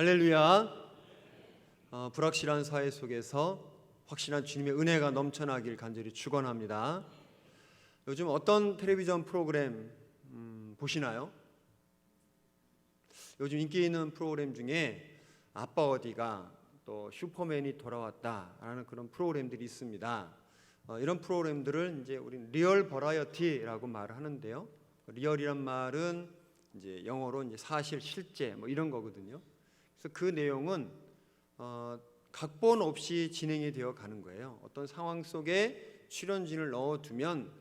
할렐루야. 불확실한 사회 속에서 확실한 주님의 은혜가 넘쳐나길 간절히 축원합니다. 요즘 어떤 텔레비전 프로그램 보시나요? 요즘 인기 있는 프로그램 중에 아빠 어디가, 또 슈퍼맨이 돌아왔다라는 그런 프로그램들이 있습니다. 이런 프로그램들을 이제 우리는 리얼 버라이어티라고 말을 하는데요. 리얼이란 말은 이제 영어로 이제 사실, 실제 뭐 이런 거거든요. 그래서 그 내용은 각본 없이 진행이 되어 가는 거예요. 어떤 상황 속에 출연진을 넣어두면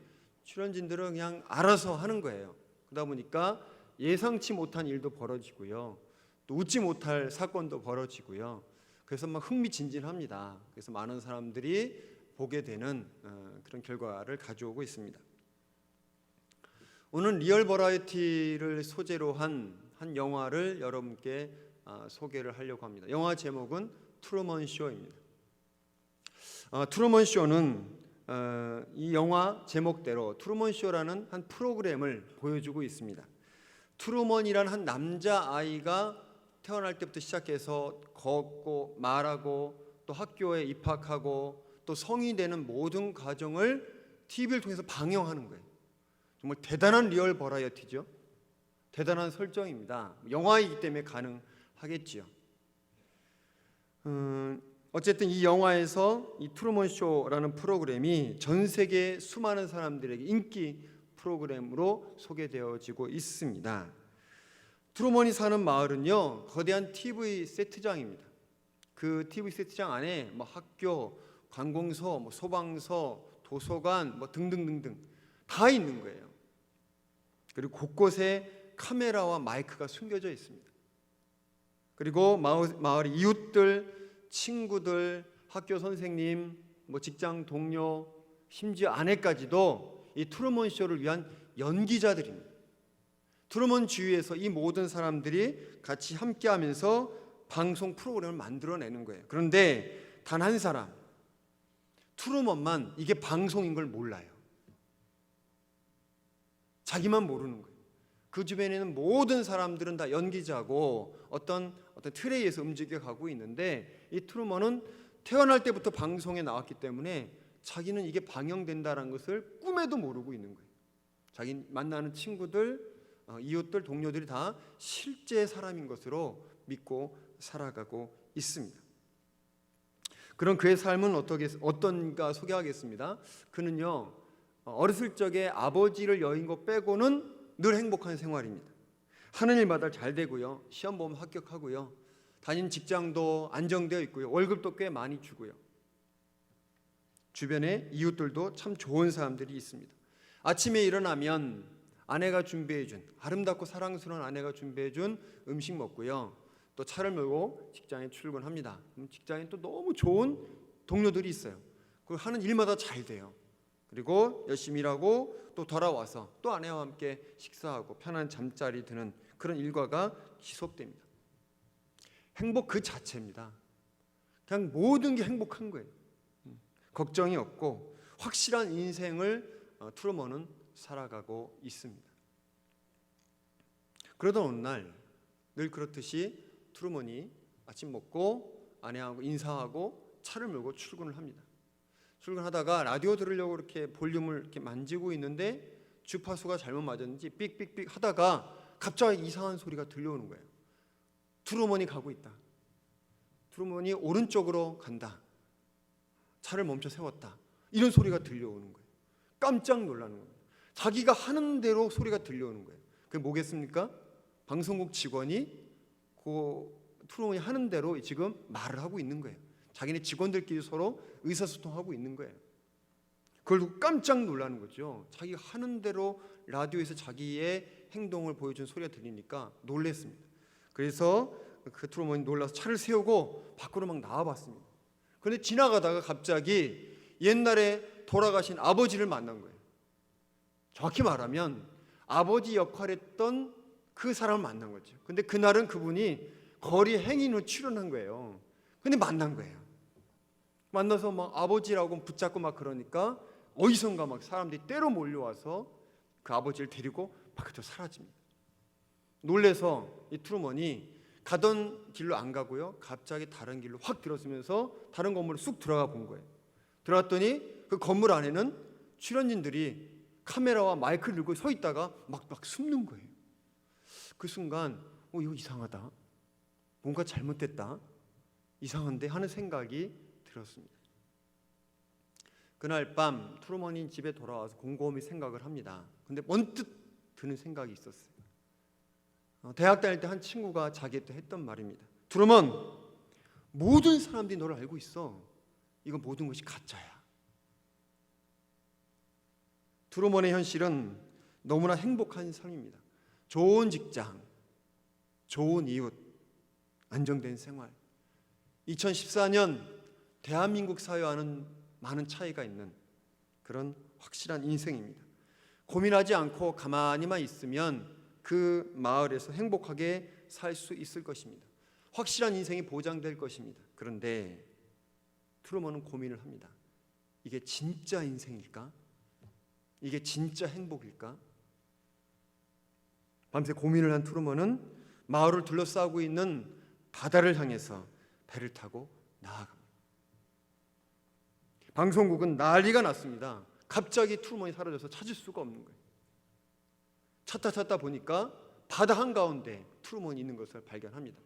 출연진들은 그냥 알아서 하는 거예요. 그러다 보니까 예상치 못한 일도 벌어지고요, 또 웃지 못할 사건도 벌어지고요. 그래서 막 흥미진진합니다. 그래서 많은 사람들이 보게 되는 그런 결과를 가져오고 있습니다. 오늘 리얼 버라이어티를 소재로 한 영화를 여러분께 소개를 하려고 합니다. 영화 제목은 트루먼 쇼입니다. 트루먼 쇼는 이 영화 제목대로 트루먼 쇼라는 한 프로그램을 보여주고 있습니다. 트루먼이라는 한 남자아이가 태어날 때부터 시작해서 걷고 말하고 또 학교에 입학하고 또 성인이 되는 모든 과정을 TV를 통해서 방영하는 거예요. 정말 대단한 리얼 버라이어티죠. 대단한 설정입니다. 영화이기 때문에 가능하겠지요. 어쨌든 이 영화에서 이 트루먼 쇼라는 프로그램이 전 세계 수많은 사람들에게 인기 프로그램으로 소개되어지고 있습니다. 트루먼이 사는 마을은요, 거대한 TV 세트장입니다. 그 TV 세트장 안에 뭐 학교, 관공서, 뭐 소방서, 도서관 뭐 등등등등 다 있는 거예요. 그리고 곳곳에 카메라와 마이크가 숨겨져 있습니다. 그리고 마을의 이웃들, 친구들, 학교 선생님, 뭐 직장 동료, 심지어 아내까지도 이 트루먼 쇼를 위한 연기자들입니다. 트루먼 주위에서 이 모든 사람들이 같이 함께하면서 방송 프로그램을 만들어내는 거예요. 그런데 단 한 사람, 트루먼만 이게 방송인 걸 몰라요. 자기만 모르는 거예요. 그 주변에는 모든 사람들은 다 연기자고 어떤 틀에 의해서 움직여가고 있는데, 이 트루먼은 태어날 때부터 방송에 나왔기 때문에 자기는 이게 방영된다는 것을 꿈에도 모르고 있는 거예요. 자기 만나는 친구들, 이웃들, 동료들이 다 실제 사람인 것으로 믿고 살아가고 있습니다. 그럼 그의 삶은 어떤가 소개하겠습니다. 그는요, 어렸을 적에 아버지를 여인 것 빼고는 늘 행복한 생활입니다. 하는 일마다 잘 되고요, 시험 보면 합격하고요, 다니는 직장도 안정되어 있고요, 월급도 꽤 많이 주고요, 주변에 이웃들도 참 좋은 사람들이 있습니다. 아침에 일어나면 아내가 준비해준, 아름답고 사랑스러운 아내가 준비해준 음식 먹고요, 또 차를 몰고 직장에 출근합니다. 그럼 직장에 또 너무 좋은 동료들이 있어요. 그 하는 일마다 잘 돼요. 그리고 열심히 일하고 또 돌아와서 또 아내와 함께 식사하고 편한 잠자리 드는 그런 일과가 지속됩니다. 행복 그 자체입니다. 그냥 모든 게 행복한 거예요. 걱정이 없고 확실한 인생을 트루먼은 살아가고 있습니다. 그러던 어느 날, 늘 그렇듯이 트루먼이 아침 먹고 아내하고 인사하고 차를 몰고 출근을 합니다. 출근하다가 라디오 들으려고 이렇게 볼륨을 이렇게 만지고 있는데 주파수가 잘못 맞았는지 삑삑삑 하다가 갑자기 이상한 소리가 들려오는 거예요. 트루먼이 가고 있다. 트루먼이 오른쪽으로 간다. 차를 멈춰 세웠다. 이런 소리가 들려오는 거예요. 깜짝 놀라는 거예요. 자기가 하는 대로 소리가 들려오는 거예요. 그게 뭐겠습니까? 방송국 직원이 그 트루먼이 하는 대로 지금 말을 하고 있는 거예요. 자기네 직원들끼리 서로 의사소통하고 있는 거예요. 그걸 두고 깜짝 놀라는 거죠. 자기가 하는 대로 라디오에서 자기의 행동을 보여준 소리가 들리니까 놀랐습니다. 그래서 그 트루먼이 놀라서 차를 세우고 밖으로 막 나와봤습니다. 그런데 지나가다가 갑자기 옛날에 돌아가신 아버지를 만난 거예요. 정확히 말하면 아버지 역할을 했던 그 사람을 만난 거죠. 근데 그날은 그분이 거리 행인으로 출연한 거예요. 근데 만난 거예요. 만나서 막 아버지라고 붙잡고 막 그러니까 어디선가 막 사람들이 때로 몰려와서 그 아버지를 데리고 밖으로 사라집니다. 놀래서 이 트루먼이 가던 길로 안 가고요, 갑자기 다른 길로 확 들어서면서 다른 건물로 쑥 들어가 본 거예요. 들어갔더니 그 건물 안에는 출연진들이 카메라와 마이크를 들고 서 있다가 막 숨는 거예요. 그 순간 이거 이상하다, 뭔가 잘못됐다, 이상한데 하는 생각이 들었습니다. 그날 밤 트루먼이 집에 돌아와서 곰곰이 생각을 합니다. 근데 언뜻 드는 생각이 있었어요. 대학 다닐 때 한 친구가 자기한테 했던 말입니다. 트루먼, 모든 사람들이 너를 알고 있어. 이건 모든 것이 가짜야. 트루먼의 현실은 너무나 행복한 삶입니다. 좋은 직장, 좋은 이웃, 안정된 생활. 2014년 대한민국 사회와는 많은 차이가 있는 그런 확실한 인생입니다. 고민하지 않고 가만히만 있으면 그 마을에서 행복하게 살 수 있을 것입니다. 확실한 인생이 보장될 것입니다. 그런데 트루먼은 고민을 합니다. 이게 진짜 인생일까? 이게 진짜 행복일까? 밤새 고민을 한 트루먼은 마을을 둘러싸고 있는 바다를 향해서 배를 타고 나아갑니다. 방송국은 난리가 났습니다. 갑자기 트루먼이 사라져서 찾을 수가 없는 거예요. 찾다 보니까 바다 한가운데 트루먼이 있는 것을 발견합니다.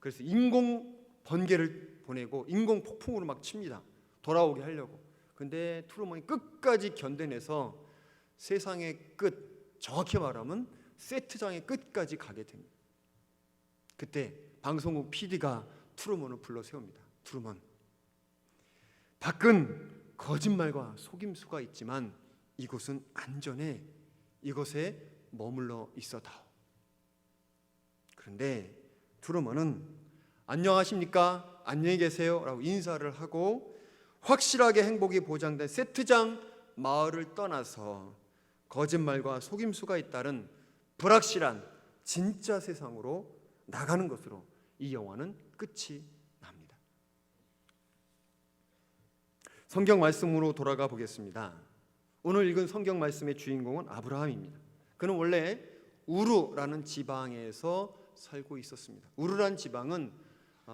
그래서 인공 번개를 보내고 인공 폭풍으로 막 칩니다. 돌아오게 하려고. 근데 트루먼이 끝까지 견뎌내서 세상의 끝, 정확히 말하면 세트장의 끝까지 가게 됩니다. 그때 방송국 PD가 트루먼을 불러 세웁니다. 트루먼, 밖은 거짓말과 속임수가 있지만 이곳은 안전해. 이곳에 머물러 있어다오. 그런데 트루먼은 안녕하십니까? 안녕히 계세요 라고 인사를 하고 확실하게 행복이 보장된 세트장 마을을 떠나서 거짓말과 속임수가 잇따른 불확실한 진짜 세상으로 나가는 것으로 이 영화는 끝이 납니다. 성경 말씀으로 돌아가 보겠습니다. 오늘 읽은 성경 말씀의 주인공은 아브라함입니다. 그는 원래 우르라는 지방에서 살고 있었습니다. 우르라는 지방은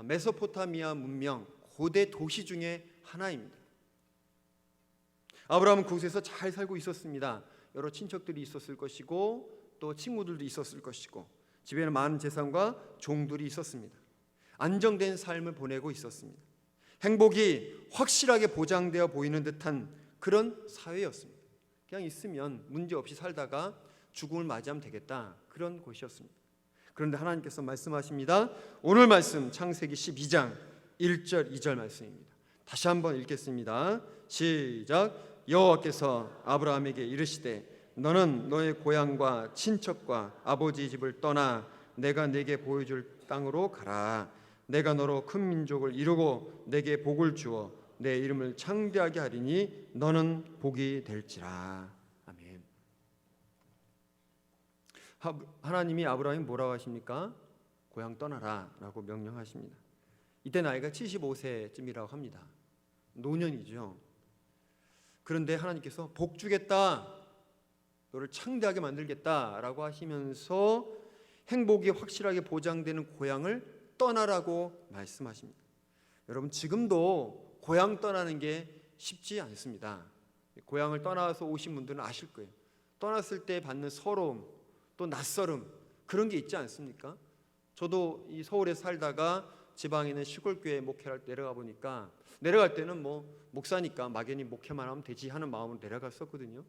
메소포타미아 문명 고대 도시 중에 하나입니다. 아브라함은 그곳에서 잘 살고 있었습니다. 여러 친척들이 있었을 것이고 또 친구들도 있었을 것이고 집에는 많은 재산과 종들이 있었습니다. 안정된 삶을 보내고 있었습니다. 행복이 확실하게 보장되어 보이는 듯한 그런 사회였습니다. 그냥 있으면 문제없이 살다가 죽음을 맞이하면 되겠다, 그런 곳이었습니다. 그런데 하나님께서 말씀하십니다. 오늘 말씀 창세기 12장 1절 2절 말씀입니다. 다시 한번 읽겠습니다. 시작. 여호와께서 아브라함에게 이르시되 너는 너의 고향과 친척과 아버지 집을 떠나 내가 네게 보여줄 땅으로 가라. 내가 너로 큰 민족을 이루고 내게 복을 주어 내 이름을 창대하게 하리니 너는 복이 될지라. 아멘. 하나님이 아브라함이 뭐라고 하십니까? 고향 떠나라 라고 명령하십니다. 이때 나이가 75세쯤이라고 합니다. 노년이죠. 그런데 하나님께서 복 주겠다, 너를 창대하게 만들겠다라고 하시면서 행복이 확실하게 보장되는 고향을 떠나라고 말씀하십니다. 여러분, 지금도 고향 떠나는 게 쉽지 않습니다. 고향을 떠나서 오신 분들은 아실 거예요. 떠났을 때 받는 서러움, 또 낯설음, 그런 게 있지 않습니까? 저도 이 서울에 살다가 지방에 있는 시골교회 목회를 내려가 보니까 내려갈 때는 목사니까 막연히 목회만 하면 되지 하는 마음으로 내려갔었거든요.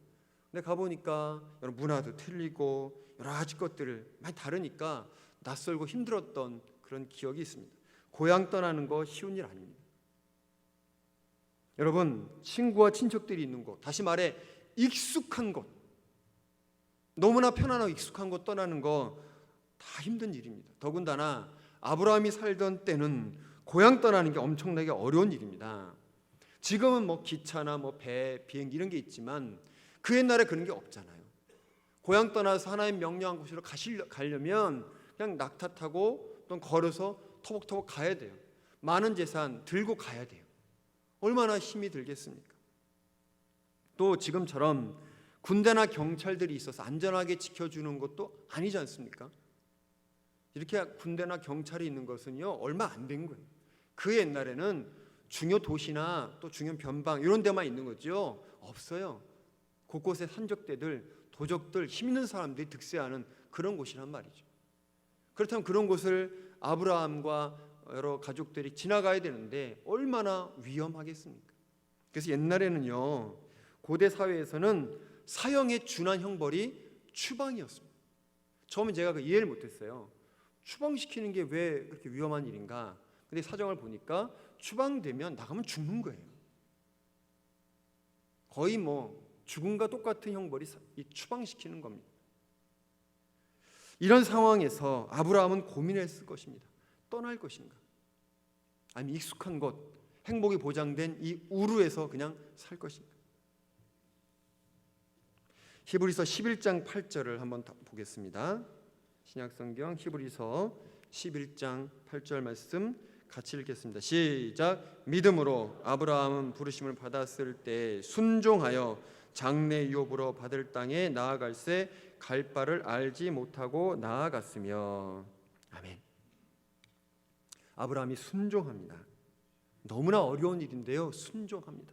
근데 가보니까 여러 문화도 틀리고 여러 가지 것들을 많이 다르니까 낯설고 힘들었던 그런 기억이 있습니다. 고향 떠나는 거 쉬운 일 아닙니다. 여러분, 친구와 친척들이 있는 곳, 다시 말해 익숙한 곳, 너무나 편안하고 익숙한 곳 떠나는 거 다 힘든 일입니다. 더군다나 아브라함이 살던 때는 고향 떠나는 게 엄청나게 어려운 일입니다. 지금은 기차나 배, 비행기 이런 게 있지만 그 옛날에 그런 게 없잖아요. 고향 떠나서 하나님 명령한 곳으로 가려면 그냥 낙타 타고 또 걸어서 터벅터벅 가야 돼요. 많은 재산 들고 가야 돼요. 얼마나 힘이 들겠습니까? 또 지금처럼 군대나 경찰들이 있어서 안전하게 지켜주는 것도 아니지 않습니까? 이렇게 군대나 경찰이 있는 것은요 얼마 안 된 거예요. 그 옛날에는 중요 도시나 또 중요 변방 이런 데만 있는 거죠. 없어요. 곳곳에 산적대들, 도적들, 힘 있는 사람들이 득세하는 그런 곳이란 말이죠. 그렇다면 그런 곳을 아브라함과 여러 가족들이 지나가야 되는데 얼마나 위험하겠습니까? 그래서 옛날에는요 고대 사회에서는 사형에 준한 형벌이 추방이었습니다. 처음에 제가 이해를 못했어요. 추방시키는 게 왜 그렇게 위험한 일인가? 근데 사정을 보니까 추방되면 나가면 죽는 거예요. 거의 죽음과 똑같은 형벌이 추방시키는 겁니다. 이런 상황에서 아브라함은 고민했을 것입니다. 떠날 것인가? 아니면 익숙한 곳, 행복이 보장된 이 우르에서 그냥 살 것인가? 히브리서 11장 8절을 한번 보겠습니다. 신약성경 히브리서 11장 8절 말씀 같이 읽겠습니다. 시작. 믿음으로 아브라함은 부르심을 받았을 때 순종하여 장래 유업으로 받을 땅에 나아갈새 갈 바를 알지 못하고 나아갔으며. 아멘. 아브라함이 순종합니다. 너무나 어려운 일인데요 순종합니다.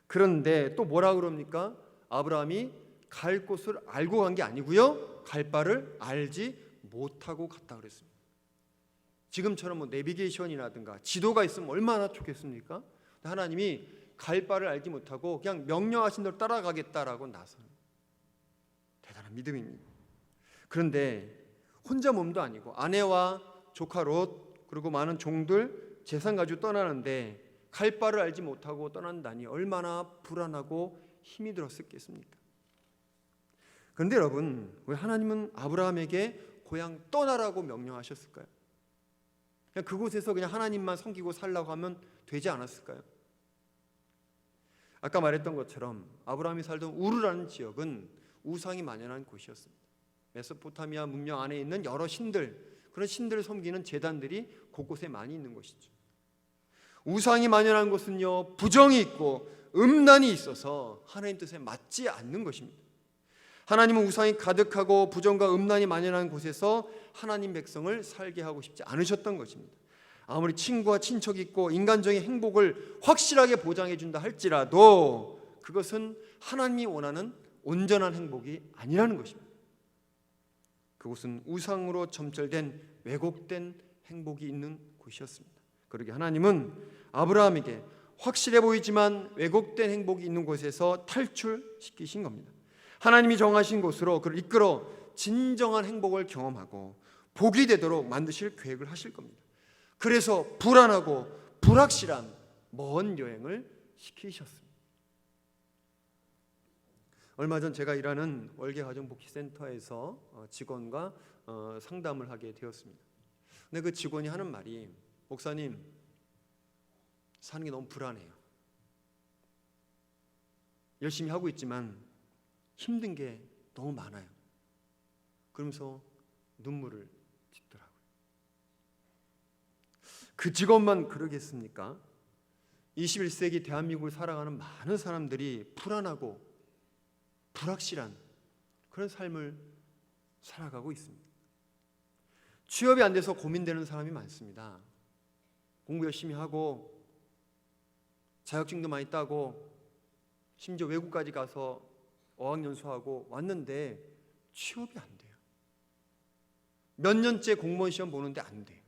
그런데 또 뭐라 그럽니까? 아브라함이 갈 곳을 알고 간 게 아니고요 갈 바를 알지 못하고 갔다 그랬습니다. 지금처럼 내비게이션이라든가 지도가 있으면 얼마나 좋겠습니까? 하나님이 갈 바를 알지 못하고 그냥 명령하신 대로 따라가겠다라고 나서는 대단한 믿음입니다. 그런데 혼자 몸도 아니고 아내와 조카 롯 그리고 많은 종들 재산 가지고 떠나는데 갈 바를 알지 못하고 떠난다니 얼마나 불안하고 힘이 들었겠습니까? 그런데 여러분 왜 하나님은 아브라함에게 고향 떠나라고 명령하셨을까요? 그냥 그곳에서 그냥 하나님만 섬기고 살라고 하면 되지 않았을까요? 아까 말했던 것처럼 아브라함이 살던 우르라는 지역은 우상이 만연한 곳이었습니다. 메소포타미아 문명 안에 있는 여러 신들, 그런 신들을 섬기는 제단들이 곳곳에 많이 있는 곳이죠. 우상이 만연한 곳은요 부정이 있고 음란이 있어서 하나님 뜻에 맞지 않는 것입니다. 하나님은 우상이 가득하고 부정과 음란이 만연한 곳에서 하나님 백성을 살게 하고 싶지 않으셨던 것입니다. 아무리 친구와 친척이 있고 인간적인 행복을 확실하게 보장해 준다 할지라도 그것은 하나님이 원하는 온전한 행복이 아니라는 것입니다. 그곳은 우상으로 점철된 왜곡된 행복이 있는 곳이었습니다. 그러게 하나님은 아브라함에게 확실해 보이지만 왜곡된 행복이 있는 곳에서 탈출시키신 겁니다. 하나님이 정하신 곳으로 그를 이끌어 진정한 행복을 경험하고 복이 되도록 만드실 계획을 하실 겁니다. 그래서 불안하고 불확실한 먼 여행을 시키셨습니다. 얼마 전 제가 일하는 월계가정복지센터에서 직원과 상담을 하게 되었습니다. 근데 그 직원이 하는 말이 목사님 사는 게 너무 불안해요. 열심히 하고 있지만 힘든 게 너무 많아요. 그러면서 눈물을 짓더라고요. 그 직업만 그러겠습니까? 21세기 대한민국을 살아가는 많은 사람들이 불안하고 불확실한 그런 삶을 살아가고 있습니다. 취업이 안 돼서 고민되는 사람이 많습니다. 공부 열심히 하고 자격증도 많이 따고 심지어 외국까지 가서 어학연수하고 왔는데 취업이 안 돼요. 몇 년째 공무원 시험 보는데 안 돼요.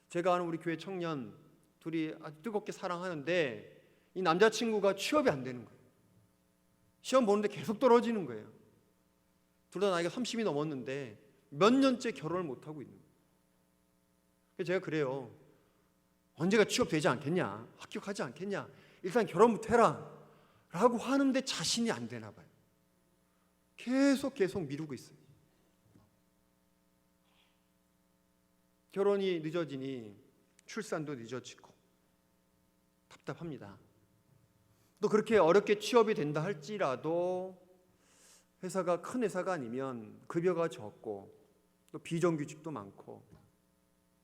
제가 아는 우리 교회 청년 둘이 아주 뜨겁게 사랑하는데 이 남자친구가 취업이 안 되는 거예요. 시험 보는데 계속 떨어지는 거예요. 둘 다 나이가 30이 넘었는데 몇 년째 결혼을 못하고 있는 거예요. 그래서 제가 그래요. 언제가 취업되지 않겠냐, 합격하지 않겠냐, 일단 결혼부터 해라 라고 하는데 자신이 안 되나 봐요. 계속 미루고 있어요. 결혼이 늦어지니 출산도 늦어지고 답답합니다. 또 그렇게 어렵게 취업이 된다 할지라도 회사가 큰 회사가 아니면 급여가 적고 또 비정규직도 많고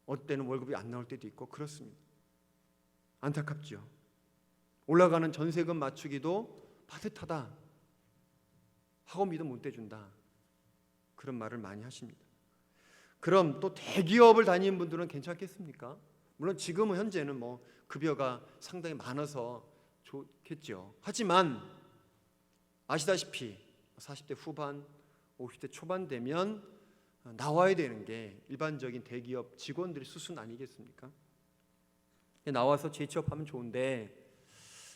어떤 때는 월급이 안 나올 때도 있고 그렇습니다. 안타깝죠. 올라가는 전세금 맞추기도 빠듯하다. 학원비도 못 대준다. 그런 말을 많이 하십니다. 그럼 또 대기업을 다니는 분들은 괜찮겠습니까? 물론 지금은 현재는 뭐 급여가 상당히 많아서 좋겠죠. 하지만 아시다시피 40대 후반, 50대 초반 되면 나와야 되는 게 일반적인 대기업 직원들의 수순 아니겠습니까? 나와서 재취업하면 좋은데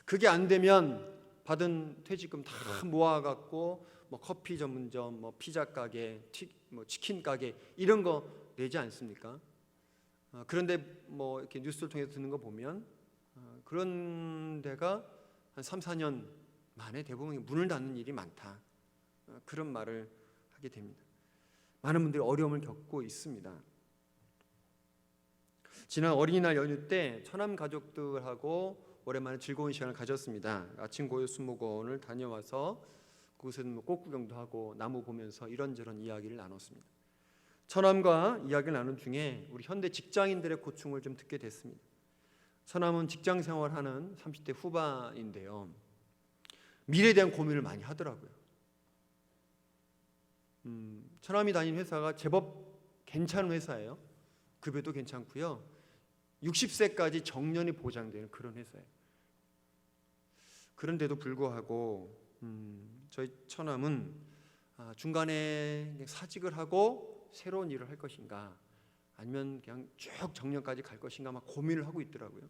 그게 안 되면 받은 퇴직금 다 모아갖고 뭐 커피 전문점, 뭐 피자 가게, 뭐 치킨 가게 이런 거 내지 않습니까? 그런데 뭐 이렇게 뉴스를 통해서 듣는 거 보면 그런 데가 한 3, 4년 만에 대부분 문을 닫는 일이 많다. 그런 말을 하게 됩니다. 많은 분들이 어려움을 겪고 있습니다. 지난 어린이날 연휴 때 처남 가족들하고 오랜만에 즐거운 시간을 가졌습니다. 아침 고요 수목원을 다녀와서 그곳에는 뭐 꽃구경도 하고 나무 보면서 이런저런 이야기를 나눴습니다. 처남과 이야기를 나눈 중에 우리 현대 직장인들의 고충을 좀 듣게 됐습니다. 처남은 직장 생활하는 30대 후반인데요. 미래에 대한 고민을 많이 하더라고요. 처남이 다니는 회사가 제법 괜찮은 회사예요. 급여도 괜찮고요. 60세까지 정년이 보장되는 그런 회사예요. 그런데도 불구하고 저희 처남은 중간에 사직을 하고 새로운 일을 할 것인가 아니면 그냥 쭉 정년까지 갈 것인가 막 고민을 하고 있더라고요.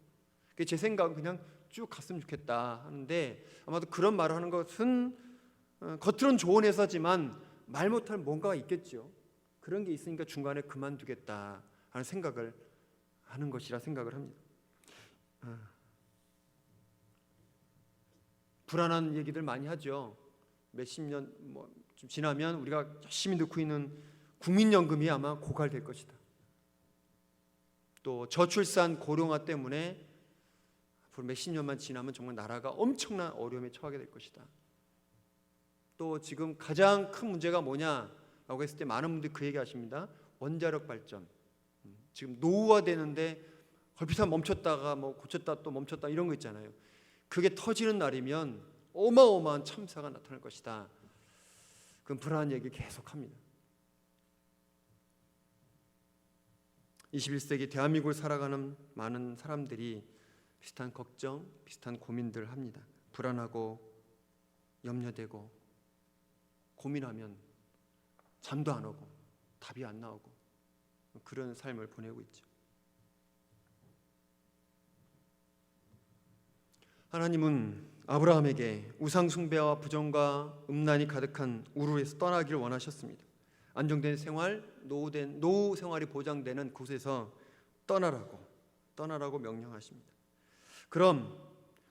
제 생각은 그냥 쭉 갔으면 좋겠다 하는데 아마도 그런 말을 하는 것은 겉으로는 좋은 회사지만 말 못할 뭔가가 있겠죠. 그런 게 있으니까 중간에 그만두겠다 하는 생각을 하는 것이라 생각을 합니다. 불안한 얘기들 많이 하죠. 몇십 년 좀 지나면 우리가 열심히 넣고 있는 국민연금이 아마 고갈될 것이다. 또 저출산 고령화 때문에 앞으로 몇십 년만 지나면 정말 나라가 엄청난 어려움에 처하게 될 것이다. 또 지금 가장 큰 문제가 뭐냐라고 했을 때 많은 분들이 그 얘기 하십니다. 원자력 발전. 지금 노후화되는데 얼핏 멈췄다가 뭐 고쳤다 또 멈췄다 이런 거 있잖아요. 그게 터지는 날이면 어마어마한 참사가 나타날 것이다. 그건 불안한 얘기 계속합니다. 21세기 대한민국을 살아가는 많은 사람들이 비슷한 걱정, 비슷한 고민들 합니다. 불안하고 염려되고 고민하면 잠도 안 오고 답이 안 나오고 그런 삶을 보내고 있죠. 하나님은 아브라함에게 우상 숭배와 부정과 음란이 가득한 우르에서 떠나기를 원하셨습니다. 안정된 생활, 노후 생활이 보장되는 곳에서 떠나라고 명령하십니다. 그럼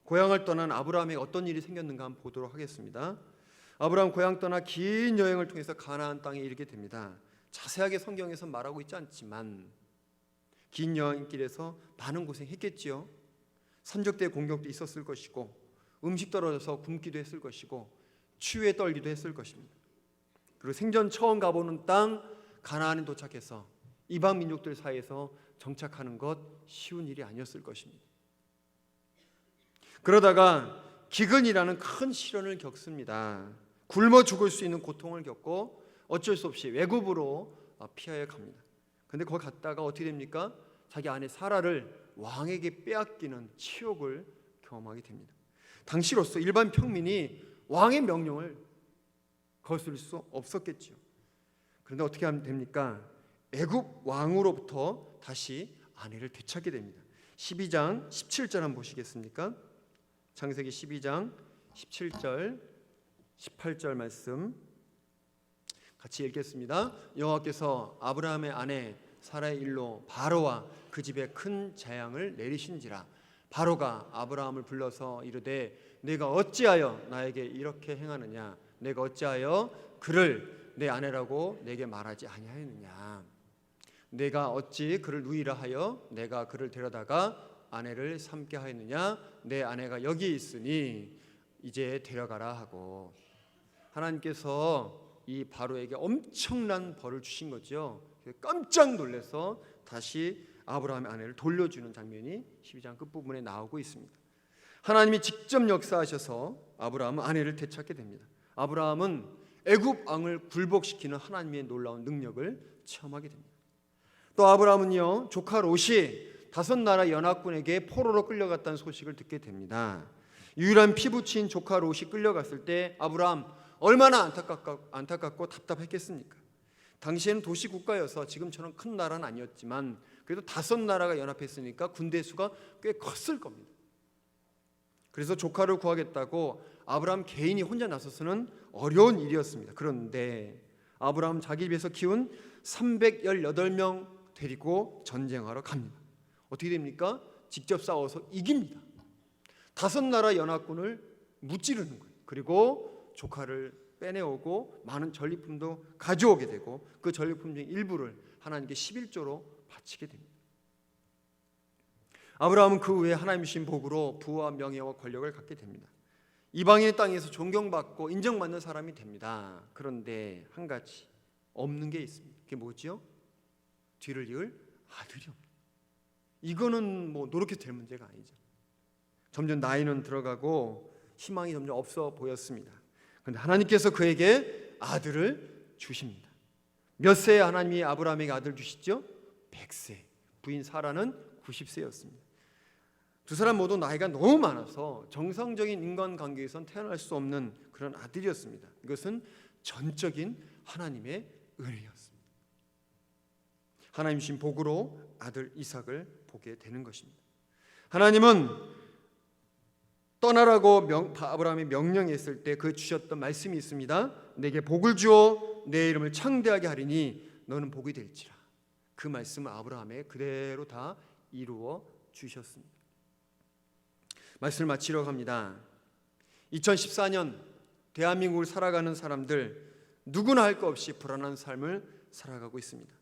고향을 떠난 아브라함에게 어떤 일이 생겼는가 한번 보도록 하겠습니다. 아브라함 고향 떠나 긴 여행을 통해서 가나안 땅에 이르게 됩니다. 자세하게 성경에서 말하고 있지 않지만 긴 여행길에서 많은 고생했겠지요. 산적대의 공격도 있었을 것이고 음식 떨어져서 굶기도 했을 것이고 추위에 떨기도 했을 것입니다. 그리고 생전 처음 가보는 땅 가나안에 도착해서 이방 민족들 사이에서 정착하는 것 쉬운 일이 아니었을 것입니다. 그러다가 기근이라는 큰 시련을 겪습니다. 굶어 죽을 수 있는 고통을 겪고 어쩔 수 없이 외국으로 피하여 갑니다. 그런데 거기 갔다가 어떻게 됩니까? 자기 아내 사라를 왕에게 빼앗기는 치욕을 경험하게 됩니다. 당시로서 일반 평민이 왕의 명령을 거스를 수 없었겠죠. 그런데 어떻게 하면 됩니까? 애굽 왕으로부터 다시 아내를 되찾게 됩니다. 12장 17절 한번 보시겠습니까? 창세기 12장 17절 18절 말씀 같이 읽겠습니다. 여호와께서 아브라함의 아내 사라의 일로 바로와 그 집에 큰 재앙을 내리신지라. 바로가 아브라함을 불러서 이르되 내가 어찌하여 나에게 이렇게 행하느냐? 내가 어찌하여 그를 내 아내라고 내게 말하지 아니하였느냐? 내가 어찌 그를 누이라 하여 내가 그를 데려다가 아내를 삼게 하였느냐? 내 아내가 여기 있으니 이제 데려가라 하고 하나님께서 이 바로에게 엄청난 벌을 주신 거죠. 깜짝 놀라서 다시 아브라함의 아내를 돌려주는 장면이 12장 끝부분에 나오고 있습니다. 하나님이 직접 역사하셔서 아브라함은 아내를 되찾게 됩니다. 아브라함은 애굽 왕을 굴복시키는 하나님의 놀라운 능력을 체험하게 됩니다. 또 아브라함은요, 조카 롯이 5나라 연합군에게 포로로 끌려갔다는 소식을 듣게 됩니다. 유일한 피부친 조카 롯이 끌려갔을 때 아브라함 얼마나 안타깝고 답답했겠습니까? 당시에는 도시 국가여서 지금처럼 큰 나라는 아니었지만 그래도 5나라가 연합했으니까 군대 수가 꽤 컸을 겁니다. 그래서 조카를 구하겠다고 아브라함 개인이 혼자 나서서는 어려운 일이었습니다. 그런데 아브라함 자기 집에서 키운 318명 데리고 전쟁하러 갑니다. 어떻게 됩니까? 직접 싸워서 이깁니다. 5나라 연합군을 무찌르는 거예요. 그리고 조카를 빼내오고 많은 전리품도 가져오게 되고 그 전리품 중 일부를 하나님께 11조로 바치게 됩니다. 아브라함은 그 후에 하나님 주신 복으로 부와 명예와 권력을 갖게 됩니다. 이방인의 땅에서 존경받고 인정받는 사람이 됩니다. 그런데 한 가지 없는 게 있습니다. 그게 뭐죠? 뒤를 이을 아들이 없는. 이거는 뭐 노력해도 될 문제가 아니죠. 점점 나이는 들어가고 희망이 점점 없어 보였습니다. 그런데 하나님께서 그에게 아들을 주십니다. 몇 세에 하나님이 아브라함에게 아들 주시죠? 100세. 부인 사라는 90세였습니다. 두 사람 모두 나이가 너무 많아서 정상적인 인간관계에선 태어날 수 없는 그런 아들이었습니다. 이것은 전적인 하나님의 은혜였습니다. 하나님 주신 복으로 아들 이삭을 보게 되는 것입니다. 하나님은 떠나라고 아브라함이 명령했을 때 그 주셨던 말씀이 있습니다. 내게 복을 주어 내 이름을 창대하게 하리니 너는 복이 될지라. 그 말씀을 아브라함에 그대로 다 이루어 주셨습니다. 말씀을 마치려고 합니다. 2014년 대한민국을 살아가는 사람들 누구나 할 것 없이 불안한 삶을 살아가고 있습니다.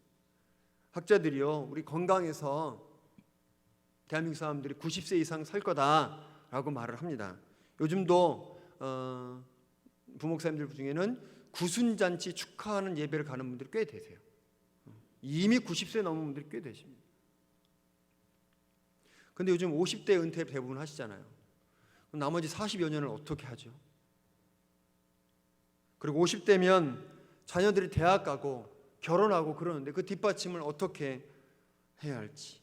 학자들이요, 우리 건강해서 대한민국 사람들이 90세 이상 살 거다라고 말을 합니다. 요즘도 부목사님들 중에는 구순잔치 축하하는 예배를 가는 분들이 꽤 되세요. 이미 90세 넘은 분들이 꽤 되십니다. 근데 요즘 50대 은퇴 대부분 하시잖아요. 그럼 나머지 40여 년을 어떻게 하죠? 그리고 50대면 자녀들이 대학 가고 결혼하고 그러는데 그 뒷받침을 어떻게 해야 할지,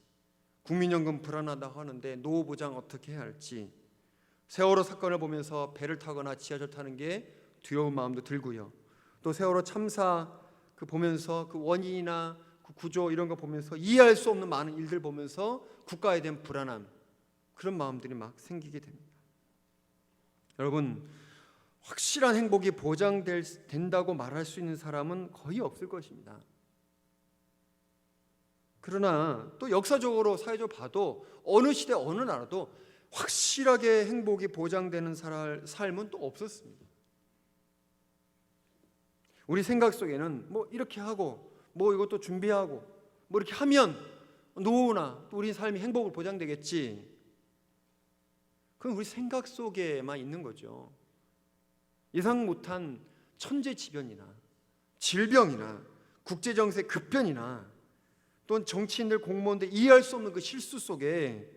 국민연금 불안하다고 하는데 노후보장 어떻게 해야 할지, 세월호 사건을 보면서 배를 타거나 지하철 타는 게 두려운 마음도 들고요. 또 세월호 참사 보면서 그 원인이나 그 구조 이런 거 보면서 이해할 수 없는 많은 일들 보면서 국가에 대한 불안함, 그런 마음들이 막 생기게 됩니다. 여러분, 확실한 행복이 보장된다고 말할 수 있는 사람은 거의 없을 것입니다. 그러나 또 역사적으로 사회적으로 봐도 어느 시대 어느 나라도 확실하게 행복이 보장되는 삶은 또 없었습니다. 우리 생각 속에는 뭐 이렇게 하고 뭐 이것도 준비하고 뭐 이렇게 하면 노후나 또 우리 삶이 행복을 보장되겠지. 그건 우리 생각 속에만 있는 거죠. 예상 못한 천재지변이나 질병이나 국제정세 급변이나 또는 정치인들 공무원들 이해할 수 없는 그 실수 속에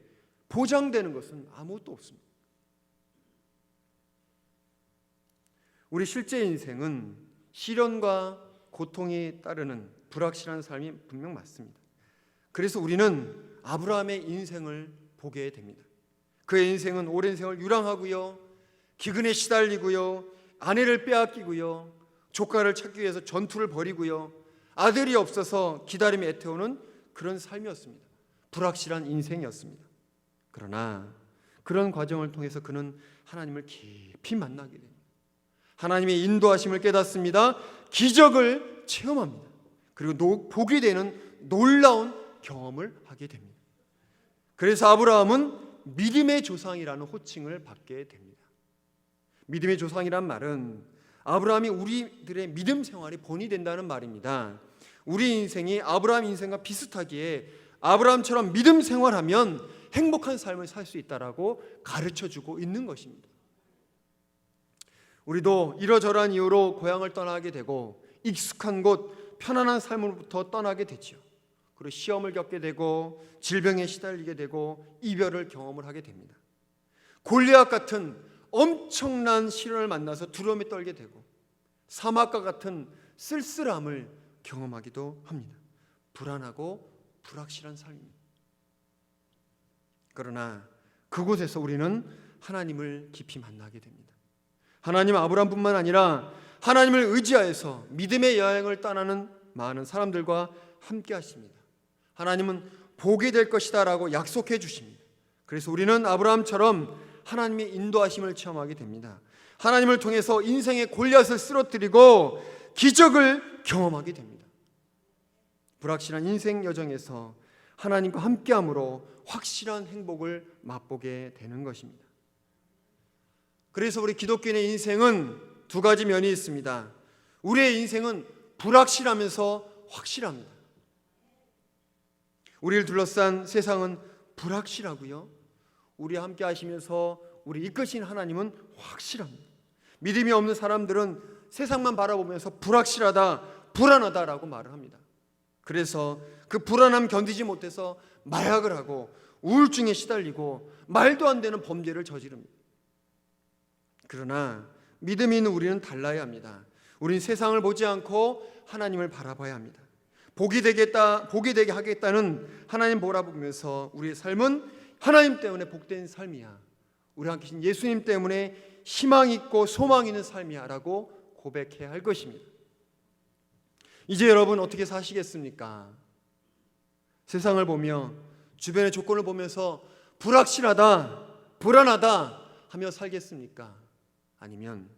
보장되는 것은 아무것도 없습니다. 우리 실제 인생은 시련과 고통이 따르는 불확실한 삶이 분명 맞습니다. 그래서 우리는 아브라함의 인생을 보게 됩니다. 그의 인생은 오랜 세월 유랑하고요, 기근에 시달리고요, 아내를 빼앗기고요, 조카를 찾기 위해서 전투를 벌이고요, 아들이 없어서 기다림에 애태우는 그런 삶이었습니다. 불확실한 인생이었습니다. 그러나 그런 과정을 통해서 그는 하나님을 깊이 만나게 됩니다. 하나님의 인도하심을 깨닫습니다. 기적을 체험합니다. 그리고 복이 되는 놀라운 경험을 하게 됩니다. 그래서 아브라함은 믿음의 조상이라는 호칭을 받게 됩니다. 믿음의 조상이란 말은 아브라함이 우리들의 믿음 생활이 본이 된다는 말입니다. 우리 인생이 아브라함 인생과 비슷하기에 아브라함처럼 믿음 생활하면 행복한 삶을 살 수 있다라고 가르쳐주고 있는 것입니다. 우리도 이러저러한 이유로 고향을 떠나게 되고 익숙한 곳, 편안한 삶으로부터 떠나게 되죠. 그리고 시험을 겪게 되고 질병에 시달리게 되고 이별을 경험을 하게 됩니다. 골리앗 같은 엄청난 시련을 만나서 두려움에 떨게 되고 사막과 같은 쓸쓸함을 경험하기도 합니다. 불안하고 불확실한 삶입니다. 그러나 그곳에서 우리는 하나님을 깊이 만나게 됩니다. 하나님 아브라함뿐만 아니라 하나님을 의지하여서 믿음의 여행을 떠나는 많은 사람들과 함께 하십니다. 하나님은 보게 될 것이다 라고 약속해 주십니다. 그래서 우리는 아브라함처럼 하나님의 인도하심을 체험하게 됩니다. 하나님을 통해서 인생의 골리앗을 쓰러뜨리고 기적을 경험하게 됩니다. 불확실한 인생 여정에서 하나님과 함께함으로 확실한 행복을 맛보게 되는 것입니다. 그래서 우리 기독교인의 인생은 두 가지 면이 있습니다. 우리의 인생은 불확실하면서 확실합니다. 우리를 둘러싼 세상은 불확실하고요, 우리와 함께 하시면서 우리 이끄신 하나님은 확실합니다. 믿음이 없는 사람들은 세상만 바라보면서 불확실하다, 불안하다라고 말을 합니다. 그래서 그 불안함 견디지 못해서 마약을 하고 우울증에 시달리고 말도 안 되는 범죄를 저지릅니다. 그러나 믿음이 있는 우리는 달라야 합니다. 우리는 세상을 보지 않고 하나님을 바라봐야 합니다. 복이 되게 하겠다는 하나님 바라보면서 우리의 삶은 하나님 때문에 복된 삶이야, 우리 함께 계신 예수님 때문에 희망 있고 소망 있는 삶이야 라고 고백해야 할 것입니다. 이제 여러분 어떻게 사시겠습니까? 세상을 보며 주변의 조건을 보면서 불확실하다, 불안하다 하며 살겠습니까? 아니면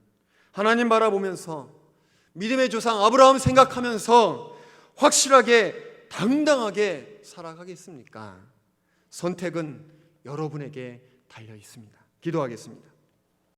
하나님 바라보면서 믿음의 조상 아브라함 생각하면서 확실하게 당당하게 살아가겠습니까? 선택은 여러분에게 달려 있습니다. 기도하겠습니다.